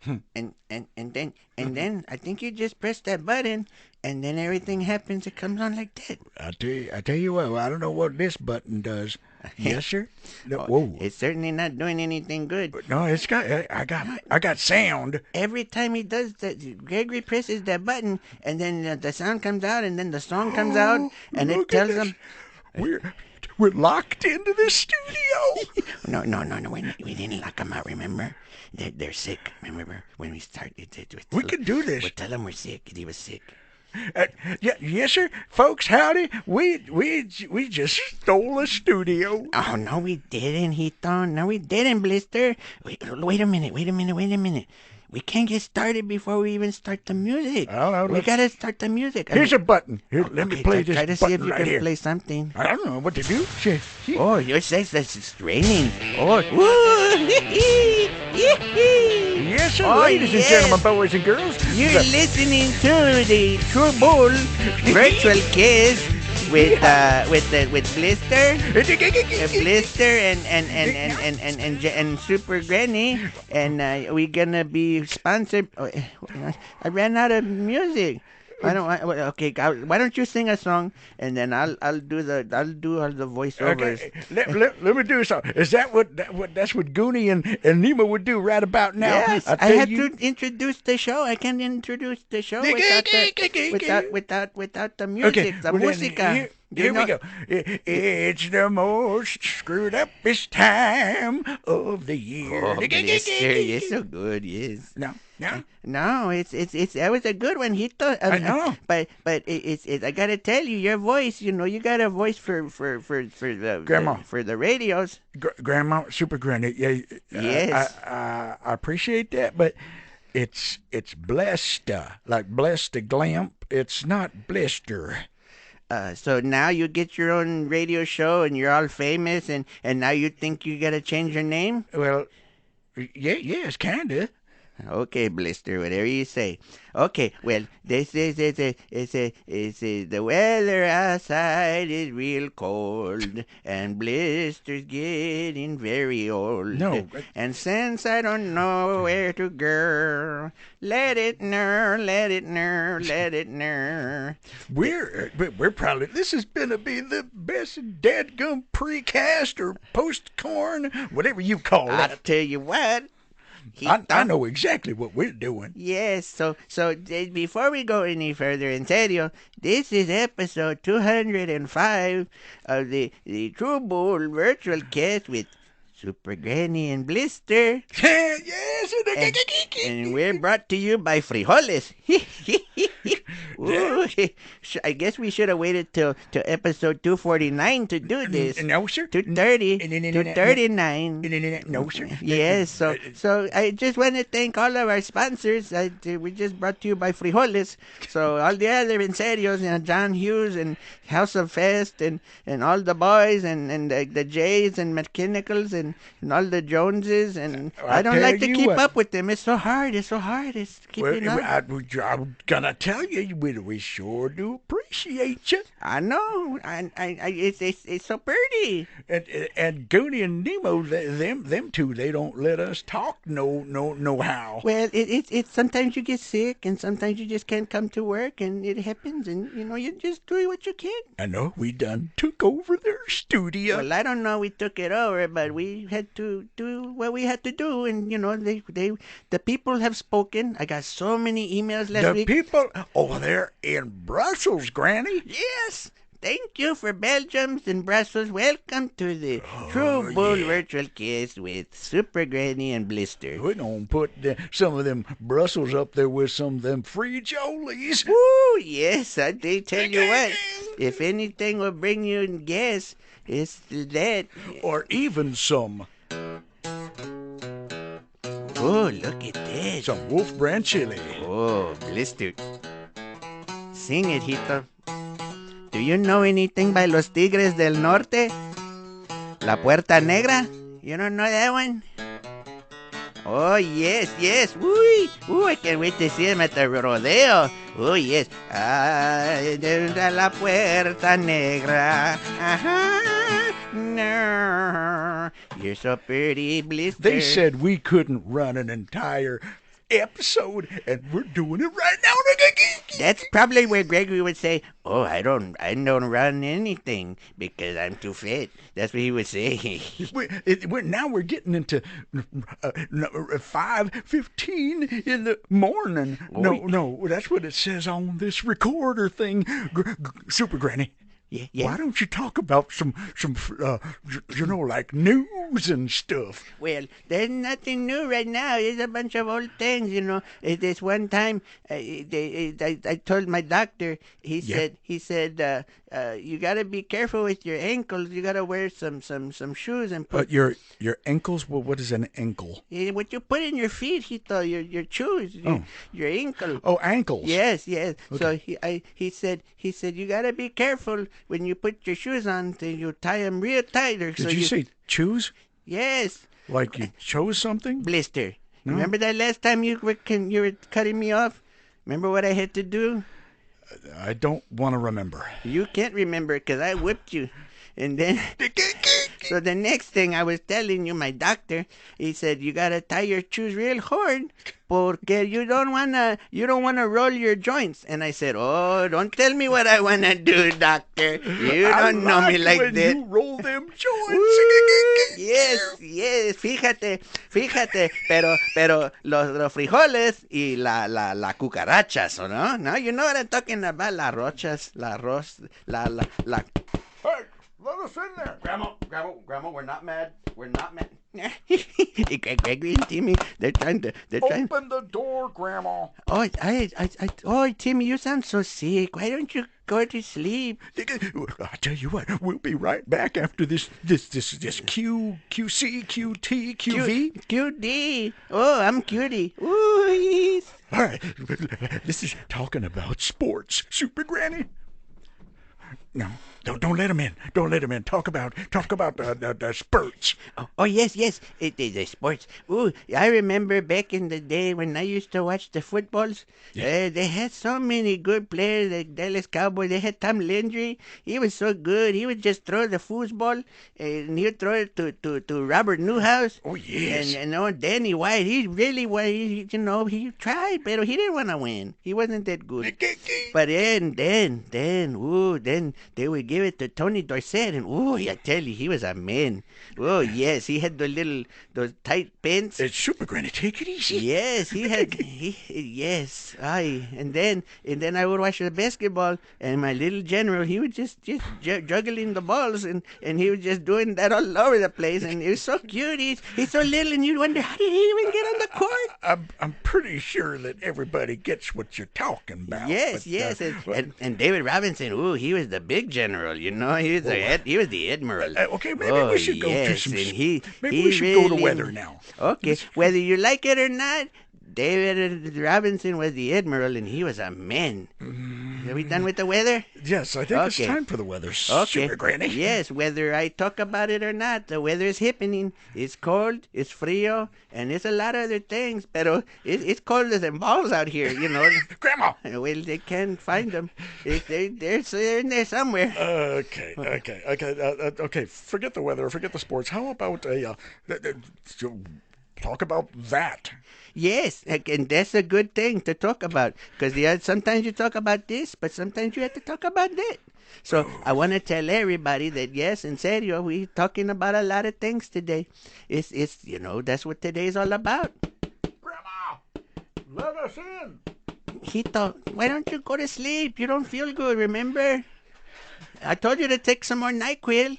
And then I think you just press that button, and then everything happens. It comes on like that. I tell you what. Well, I don't know what this button does. Yes, sir. No, Oh, whoa. it's certainly not doing anything good. No, it's got. I got. No, I got sound. every time he does that, Gregory presses that button, and then the sound comes out, and then the song comes out, Oh, and it look at tells this. him. We're locked into the studio. No, no, no, no. We didn't lock them out. Remember, they're sick. Remember when we started? We can do We this. tell them we're sick. He was sick. Yeah, yes, sir, folks. Howdy. We just stole a studio. Oh no, we didn't, Hito. No, we didn't, Blister. Wait a minute. Wait a minute. Wait a minute. We can't get started before we even start the music. I don't know. We gotta start the music. Here's a button. Here, let me Okay, play try this to see if button you right can here. play something. I don't know what to do. Shit. Oh, yours says that it's raining. Oh, woo! Yee-hee! Yes, sir, Oh, ladies and yes. gentlemen, boys and girls. You're listening to the True Bull Virtual Kiss with Blister, Blister and Super Granny, and we gonna be sponsored. I ran out of music. Okay, why don't you sing a song, and then I'll do all the voiceovers. Okay, let me do something. Is that that's what Goonie and Nemo would do right about now? Yes, I tell have you. to introduce the show. I can't introduce the show without the music, Okay, the well then, música. here we go. It's the most screwed upest time of the year. Oh, Blister, you're so good. Yes. No, no. No, it's that was a good one. He thought, I know. but it's I gotta tell you, your voice. You got a voice for the Grandma. for the radios. Grandma, Super Granny. Yeah. Yes. I appreciate that, but it's blessed, like blessed a glamp. It's not blister. So now you get your own radio show and you're all famous, and now you think you gotta change your name? Well, yes, kinda. Okay, Blister, whatever you say. Okay, well, this is the weather outside is real cold, and Blister's getting very old. No. And since I don't know where to go, let it ner, let it ner, let it ner. We're probably this is gonna be the best dadgum precast or post corn, whatever you call I'll that. tell you what. I know exactly what we're doing. Yes, so before we go any further, in serio, this is episode 205 of the True Bull Virtual Cast with Super Granny and Blister. Yes, And we're brought to you by Frijoles. Ooh, I guess we should have waited till episode 249 to do this. No, sir. 230, 239. No, sir. Yes, so I just want to thank all of our sponsors. We just brought to you by Frijoles. So all the other en serios, John Hughes and House of Fest and all the boys and the Jays and McKinnicals and all the Joneses, and I don't like to keep up with them. It's so hard. It's keeping up. I'm gonna tell you, we sure do appreciate you. I know. It's so pretty. And Goonie and Nemo, them two, they don't let us talk no how. Well, it's sometimes you get sick, and sometimes you just can't come to work, and it happens, and you just do what you can. I know we done took over their studio. Well, I don't know we took it over, but we had to do what we had to do, and the people have spoken. I got so many emails last week. The people over there in Brussels, Granny. Yes. Thank you for Belgium and Brussels. Welcome to the True Bull Virtual Kiss with Super Granny and Blister. We're gonna put some of them Brussels up there with some of them free Jolies. Woo, yes, they tell you what. If anything will bring you gas, it's that. Or even some Oh, look at that. Some Wolf Brand chili. Oh, Blister. Sing it, Hito. Do you know anything by Los Tigres del Norte? La Puerta Negra? You don't know that one? Oh, yes. Ooh, I can't wait to see him at the rodeo. Oh, yes. La Puerta Negra. No. You're so pretty, Blister. They said we couldn't run an entire episode, and we're doing it right now. That's probably where Gregory would say, "Oh, I don't run anything because I'm too fat." That's what he would say. Now we're getting into 5:15 in the morning. No, that's what it says on this recorder thing. Super Granny. Yeah. Why don't you talk about some like news and stuff? Well, there's nothing new right now. There's a bunch of old things, you know. This one time, I told my doctor. He said, you gotta be careful with your ankles. You gotta wear some shoes and put your ankles. Well, what is an ankle? what you put in your feet. He thought your shoes, your ankle. Oh, ankles. Yes. Okay. So he said you gotta be careful when you put your shoes on. You tie them real tight. Did you say choose? Yes. Like you chose something? Blister. No. Remember that last time you were cutting me off? Remember what I had to do? I don't want to remember. You can't remember because I whipped you. And then, so the next thing I was telling you, my doctor, he said, you got to tie your shoes real hard porque you don't want to roll your joints. And I said, oh, don't tell me what I want to do, doctor. You don't know me like when that. You roll them joints. Yes, fíjate, pero los frijoles y la cucarachas, ¿o no? No, you know what I'm talking about, las rochas, la. Hey, let us in there. Grandma, we're not mad. Gregory and Timmy, they're trying. Open the door, Grandma. Oh, Timmy, you sound so sick. Why don't you go to sleep? I tell you what, we'll be right back after this QC, QT, QV. QD. Oh, I'm cutie. Ooh, yes. All right, this is talking about sports, Super Granny. No, don't let him in. Don't let him in. Talk about the spurts. Oh yes. It is the sports. Ooh, I remember back in the day when I used to watch the footballs. Yeah. They had so many good players. The Dallas Cowboys. They had Tom Landry. He was so good. He would just throw the foosball, and he would throw it to Robert Newhouse. Oh yes. And Danny White. He really was. He tried, but he didn't want to win. He wasn't that good. But then they would give it to Tony Dorsett, and I tell you, he was a man. Oh yes, he had those tight pants. Super Granny, take it easy. Yes, he had. Yes, and then I would watch the basketball, and my little general, he was just juggling the balls, and he was just doing that all over the place, and it was so cute. He's so little, and you'd wonder how did he even get on the court. I'm pretty sure that everybody gets what you're talking about. Yes, and David Robinson, he was the big general. You know, he was the admiral. Okay, maybe we should go to some. Maybe we should go to weather now. Okay, whether you like it or not, David Robinson was the admiral, and he was a man. Are we done with the weather? Yes, I think it's time for the weather, Okay. Super Granny. Yes, whether I talk about it or not, the weather is happening. It's cold, it's frio, and it's a lot of other things, but it's colder than balls out here, you know. Grandma! Well, they can't find them. They're in there somewhere. Okay. Forget the weather, forget the sports. How about talk about that? Yes, and that's a good thing to talk about, because sometimes you talk about this, but sometimes you have to talk about that. So I want to tell everybody that, yes, in serio, we're talking about a lot of things today. It's that's what today's all about. Grandma, let us in. Hito, why don't you go to sleep? You don't feel good, remember? I told you to take some more NyQuil.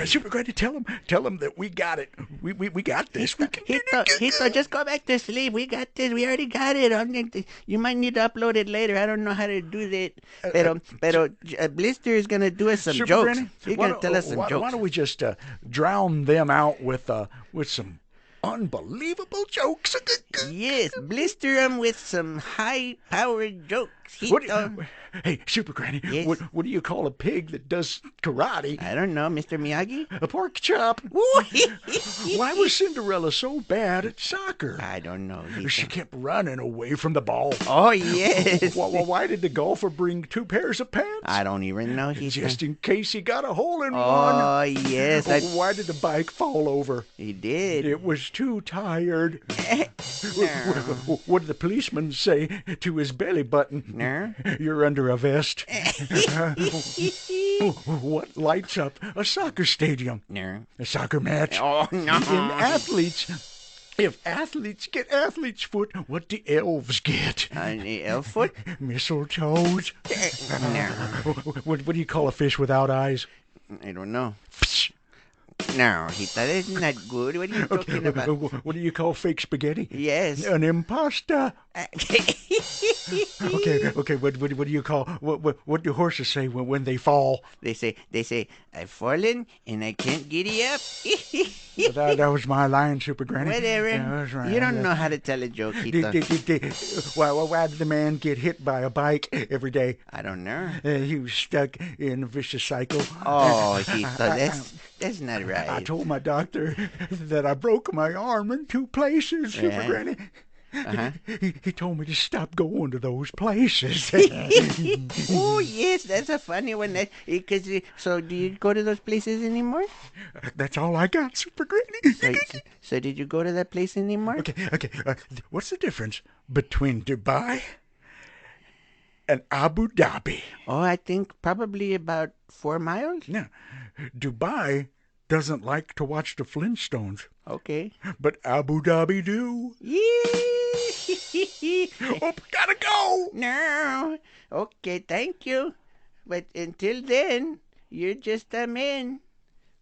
Super Granny, tell him that we got it. We got this. Hito, just go back to sleep. We got this. We already got it. You might need to upload it later. I don't know how to do that. Pero Blister is gonna do us some Super jokes. Granny, He's gonna tell us some jokes. Why don't we just drown them out with some unbelievable jokes? Yes, blister them with some high-powered jokes. Hito. Hey, Super Granny, Yes? what do you call a pig that does karate? I don't know, Mr. Miyagi. A pork chop. Ooh, Why was Cinderella so bad at soccer? I don't know, She Hito. kept running away from the ball. Oh, yes. Why did the golfer bring 2 pairs of pants? I don't even know, Hito. Just in case he got a hole in one. Oh, yes. Why did the bike fall over? He did. It was too tired. No. What did the policeman say to his belly button? No. You're under a vest. What lights up a soccer stadium? No. A soccer match? Oh, no. If athletes get athlete's foot, what do elves get? An elf foot? Mistletoes? No. What do you call a fish without eyes? I don't know. No, Hito, that's not good. What are you talking about? What do you call fake spaghetti? Yes. An imposter. Okay. What do you call what do horses say when they fall? They say, I've fallen and I can't giddy up. That was my line, Super Granny. Whatever. Yeah, that's right. You don't know how to tell a joke, Hito. Why did the man get hit by a bike every day? I don't know. He was stuck in a vicious cycle. Oh, Hito, that's not right. I told my doctor that I broke my arm in 2 places, Super Yeah. Granny. Uh-huh. He told me to stop going to those places. Oh, yes, that's a funny one. So do you go to those places anymore? That's all I got, Super Granny. So did you go to that place anymore? Okay. What's the difference between Dubai and Abu Dhabi? Oh, I think probably about 4 miles. Now, Dubai doesn't like to watch the Flintstones, Okay. but Abu Dhabi do. Oh, gotta go. No. Okay, thank you. But until then, you're just a man.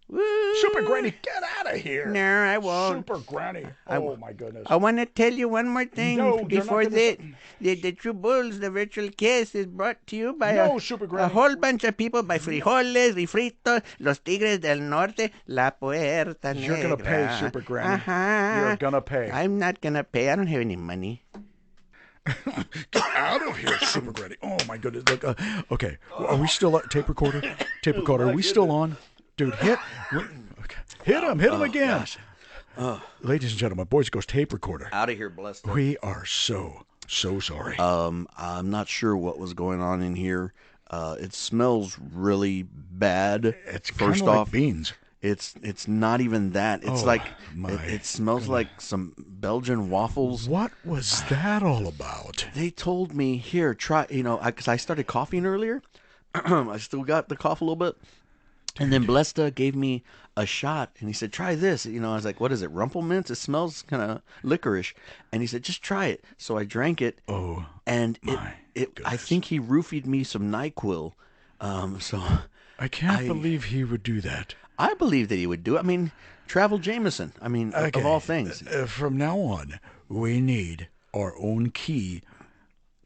Woo. Super Granny, get out of here. No, I won't. Super Granny. Oh, my goodness. I want to tell you one more thing No, you're not before gonna- that. The True Bulls, the virtual kiss, is brought to you by No, Super Granny. a whole bunch of people, by Frijoles, Refrito, Los Tigres del Norte, La Puerta Negra. You're gonna pay, Super Granny. Uh-huh. You're gonna pay. I'm not gonna pay. I don't have any money. Get out of here, Super Granny. Oh, my goodness. Look, okay, are we still at tape recorder? Tape recorder, are we still on? Dude, hit him again. Ladies and gentlemen, boys and girls, tape recorder. Out of here, Blister. We are so sorry. I'm not sure what was going on in here. It smells really bad. It's kind First of like off, beans. it's not even that. It's Oh, like my it smells like some Belgian waffles. What was that all about? They told me, here, try, because I started coughing earlier. I still got the cough a little bit. And then Blesta gave me a shot, and he said, try this. I was like, what is it, Rumpelmints? It smells kind of licorice. And he said, just try it. So I drank it, Oh, and my I goodness. think he roofied me some NyQuil. So I can't believe he would do that. I believe that he would do it. I mean, Travel Jameson. I mean, of all things. From now on, we need our own key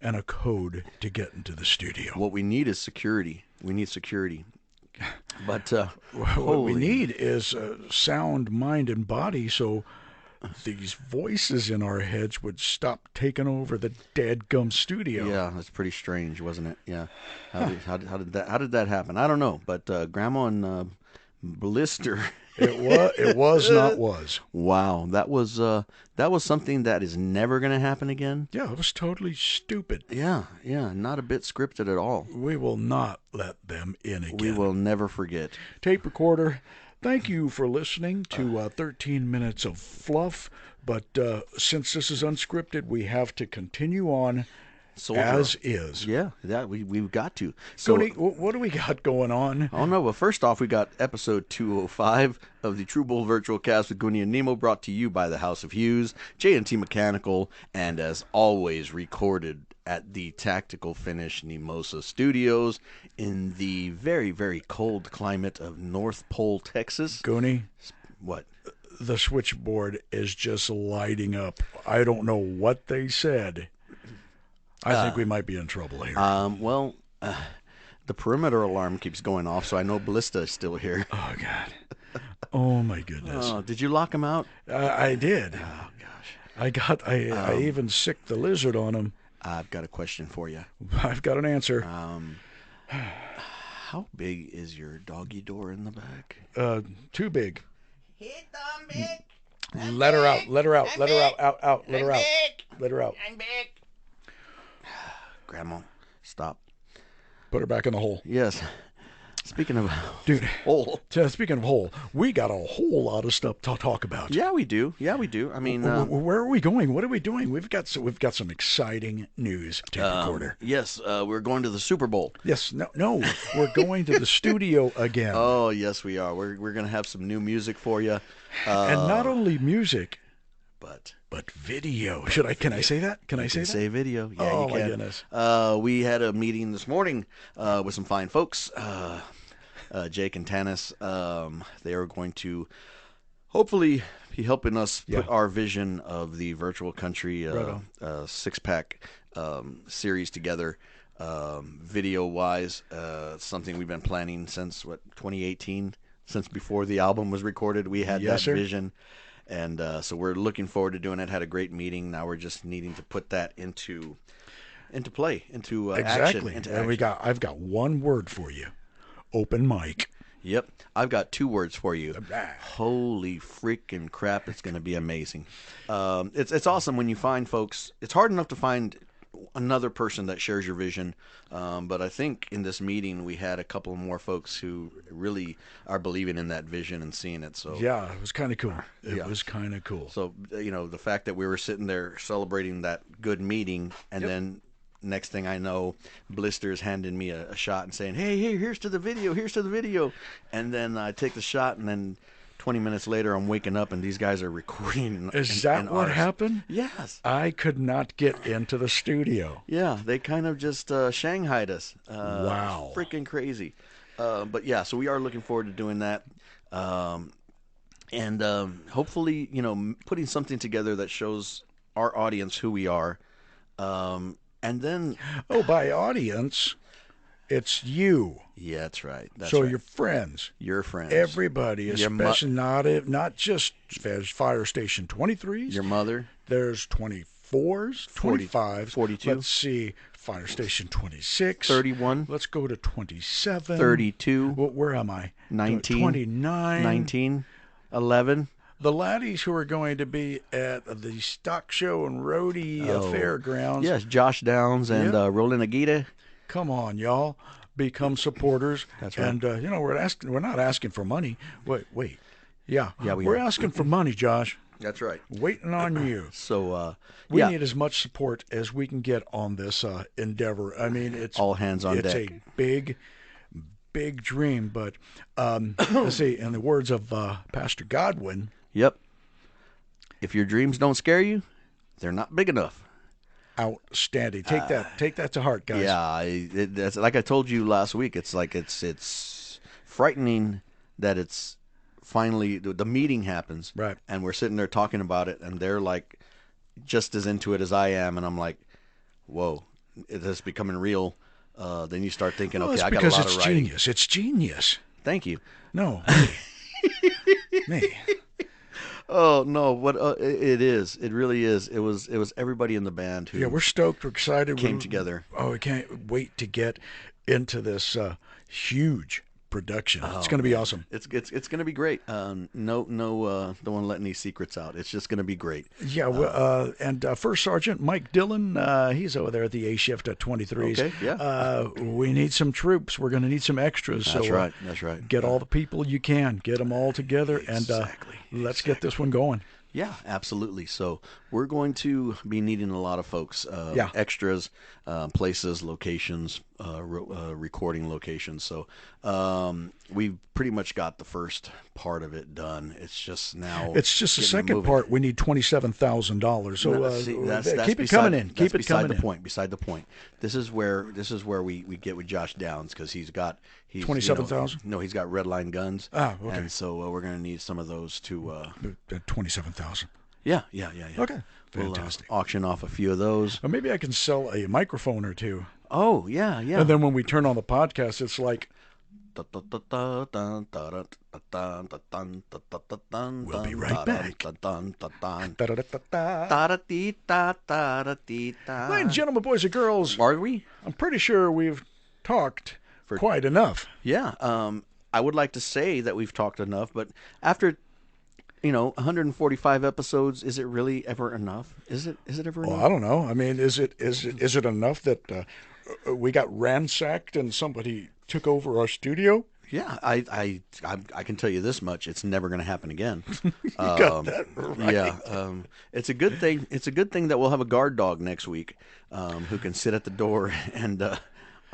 and a code to get into the studio. What we need is security. We need security. But What we need is sound, mind, and body, so these voices in our heads would stop taking over the dadgum studio. yeah, that's pretty strange, wasn't it? Yeah. How did that happen? I don't know. But Grandma and Blister. It was not was. Wow, that was something that is never going to happen again. Yeah, it was totally stupid. Yeah, not a bit scripted at all. We will not let them in again. We will never forget. Tape recorder, thank you for listening to 13 minutes of fluff. But since this is unscripted, we have to continue on Soldier. as is. Yeah, we've got to. So, Cody, what do we got going on? oh no, well, first off, we got episode 205 of the True Bull Virtual Cast with Goonie and Nemo, brought to you by the House of Hughes, J&T Mechanical, and as always, recorded at the Tactical Finish Nemosa Studios in the very, very cold climate of North Pole, Texas. Goonie, What? the switchboard is just lighting up. I don't know what they said. I think we might be in trouble here. Well, the perimeter alarm keeps going off, so I know Ballista is still here. Oh, God. Oh, my goodness. Oh, did you lock him out? I did. Oh, gosh. I even sicked the lizard on him. I've got a question for you. I've got an answer. How big is your doggy door in the back? Too big. Hit them big. Let her out. Let her out. Let her out. Out. Let her out. Let her out. I'm big. Grandma, stop. Put her back in the hole. Yes. Speaking of Dude, hole. speaking of hole, we got a whole lot of stuff to talk about. Yeah, we do. I mean, where are we going? What are we doing? We've got some exciting news. Tape recorder. yes, we're going to the Super Bowl. Yes, no, we're going to the studio again. Oh, yes, we are. We're going to have some new music for you. And not only music, but video. Can I say that? Can I say that? Say video. Yeah, Oh, you can. my goodness. We had a meeting this morning with some fine folks. Jake and Tanis, they are going to hopefully be helping us put our vision of the Virtual Country six-pack series together, video-wise. Something we've been planning since, 2018? Since before the album was recorded, we had that vision. And so we're looking forward to doing it. Had a great meeting. Now we're just needing to put that into play, into action. Into action. I've got one word for you. Open mic. Yep. I've got two words for you. Holy freaking crap, it's going to be amazing. It's awesome when you find folks. It's hard enough to find another person that shares your vision, but I think in this meeting we had a couple more folks who really are believing in that vision and seeing it. So yeah, it was kind of cool. It was kind of cool. So, the fact that we were sitting there celebrating that good meeting, and then next thing I know, Blister's handing me a shot and saying, hey, here's to the video. And then I take the shot, and then 20 minutes later, I'm waking up, and these guys are recording. Is that what happened? Yes. I could not get into the studio. Yeah, they kind of just shanghaied us. Wow. Freaking crazy. But yeah, so we are looking forward to doing that. And hopefully, putting something together that shows our audience who we are. And then... Oh, by audience, it's you. Yeah, that's right. So your friends. Your friends. Everybody, especially not just Fire Station 23s. Your mother. There's 24s, 25s. 42. Let's see. Fire Station 26. 31. Let's go to 27. 32. Where am I? 19. 29. 19. 11. The laddies who are going to be at the stock show and roadie fairgrounds. Yes, Josh Downs and Roland Aguita. Come on, y'all. Become supporters. That's right. And, we're not asking for money. Wait. Yeah, we're are. asking for money, Josh. That's right. Waiting on you. So, we need as much support as we can get on this endeavor. I mean, it's all hands on deck. It's a big dream, but let's see, in the words of Pastor Godwin. Yep. If your dreams don't scare you, they're not big enough. Outstanding. Take that to heart, guys. Yeah, that's like I told you last week. It's like it's frightening that it's finally the meeting happens, right? And we're sitting there talking about it, and they're like just as into it as I am, and I'm like, whoa, it's becoming real. Then you start thinking, okay, I got a lot of writing. Genius. It's genius. Thank you. No, me. Oh no! What it is? It really is. It was everybody in the band who. Yeah, we're stoked. We're excited. Came together. Oh, we can't wait to get into this huge production. It's going to be awesome. It's going to be great. No, don't want to let any secrets out. It's just going to be great. Yeah, and First Sergeant Mike Dillon, he's over there at the A shift at 23s. Okay, yeah. We need some troops. We're going to need some extras. That's right. That's right. Get all the people you can. Get them all together, and let's get this one going. Yeah, absolutely. So we're going to be needing a lot of folks, extras, places, locations, recording locations. So we've pretty much got the first part of it done. It's just now. It's just the second part. We need $27,000. So keep it coming in. Keep it coming in. Beside the point. This is where we get with Josh Downs because he's 27,000. No, he's got red line guns. Ah, okay. And so we're going to need some of those to. 27,000. Yeah. Okay. We'll Fantastic. auction off a few of those. Or maybe I can sell a microphone or two. Oh, yeah. And then when we turn on the podcast, it's like We'll be right back. Da-da-da-da-da. Ladies and gentlemen, boys and girls, Are we? I'm pretty sure we've talked quite enough. Yeah. I would like to say that we've talked enough, but after 145 episodes, is it really ever enough? Is it ever Well, enough? I don't know. I mean, is it enough that we got ransacked and somebody took over our studio? Yeah, I can tell you this much: it's never going to happen again. You got that right. Yeah, it's a good thing. It's a good thing that we'll have a guard dog next week, who can sit at the door and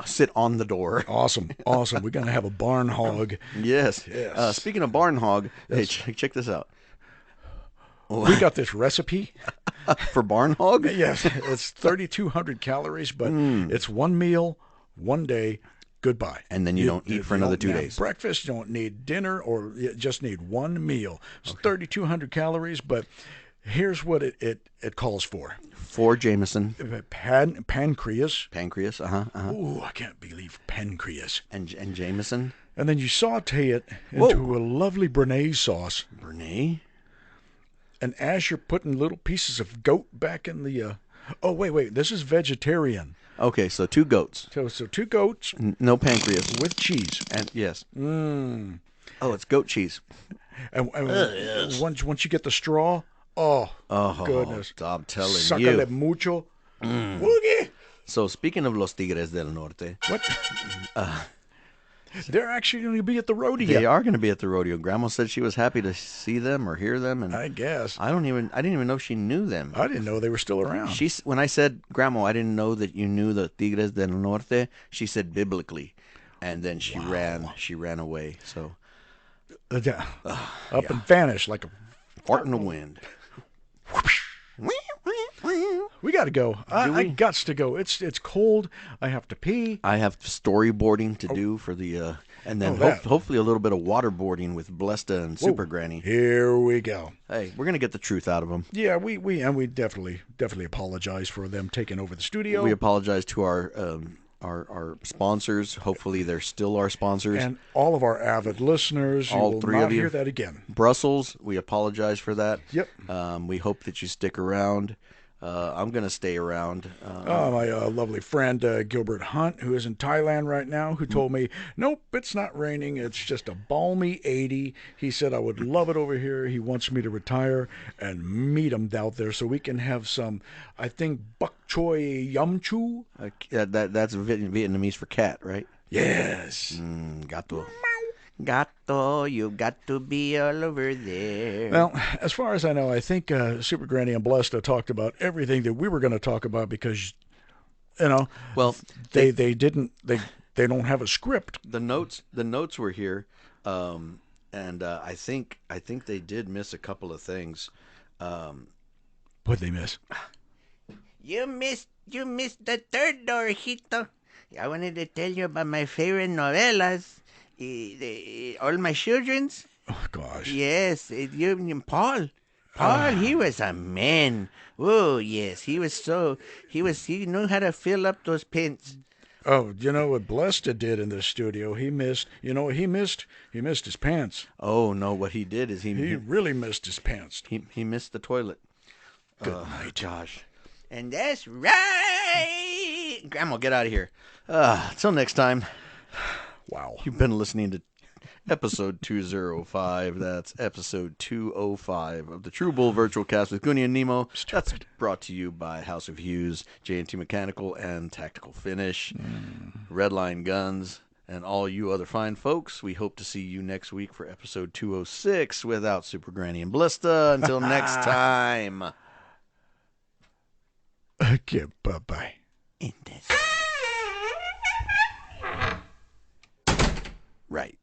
sit on the door. Awesome. We're gonna have a barn hog. Yes. Yes. Speaking of barn hog, hey, check this out. We got this recipe. For barn hog? Yes, it's 3,200 calories, but it's one meal, one day. Goodbye. And then you don't eat for another 2 don't have days. Breakfast, you don't need dinner, or you just need one meal. It's 3,200 calories, but here's what it calls for. 4 Jameson. Pancreas. Pancreas, Ooh, I can't believe pancreas. And Jameson. And then you saute it into a lovely béarnaise sauce. Béarnaise? And as you're putting little pieces of goat back in the... oh, wait, this is vegetarian. Okay, so 2 goats. So 2 goats. No pancreas. With cheese. And yes. Oh, it's goat cheese. And yes. once you get the straw, oh goodness. I'm telling Sácale you. mucho. Woogie. So speaking of Los Tigres del Norte. What? They're actually going to be at the rodeo. They are going to be at the rodeo. Grandma said she was happy to see them or hear them, and I guess. I didn't even know she knew them. I didn't know they were still around. When I said, Grandma, I didn't know that you knew the Tigres del Norte, she said biblically, and then she ran away. So up and vanished like a fart in the wind. We got to go. I got to go. It's cold. I have to pee. I have storyboarding to do for the, and then hopefully a little bit of waterboarding with Blesta and Super Granny. Here we go. Hey, we're gonna get the truth out of them. Yeah, we definitely apologize for them taking over the studio. We apologize to our sponsors. Hopefully they're still our sponsors. And all of our avid listeners. All you will 3 not of you. hear that again. Brussels, we apologize for that. Yep. We hope that you stick around. I'm going to stay around. My lovely friend Gilbert Hunt, who is in Thailand right now, who told me, nope, it's not raining. It's just a balmy 80. He said I would love it over here. He wants me to retire and meet him out there so we can have some, I think, bok choy yum chu. That's Vietnamese for cat, right? Yes. Gato. Gato, you got to be all over there. Well, as far as I know, I think Super Granny and Blesta talked about everything that we were going to talk about because, well, they don't have a script. The notes were here, and I think they did miss a couple of things. What'd they miss? You missed the third door, Hito. I wanted to tell you about my favorite novelas. All my children's. Oh gosh. Yes, Paul. He was a man. Oh yes, he knew how to fill up those pins. Oh, you know what Blesta did in the studio? He missed. You know what he missed? He missed his pants. Oh no, what he did is he really missed his pants. He missed the toilet. Good night, Josh. And that's right. Grandma, get out of here. Till next time. Wow. You've been listening to episode 205. That's episode 205 of the True Bull Virtual Cast with Goonie and Nemo. That's brought to you by House of Hughes, J&T Mechanical, and Tactical Finish, Redline Guns, and all you other fine folks. We hope to see you next week for episode 206 without Super Granny and Blista. Until next time. Okay, bye-bye. In this. Right.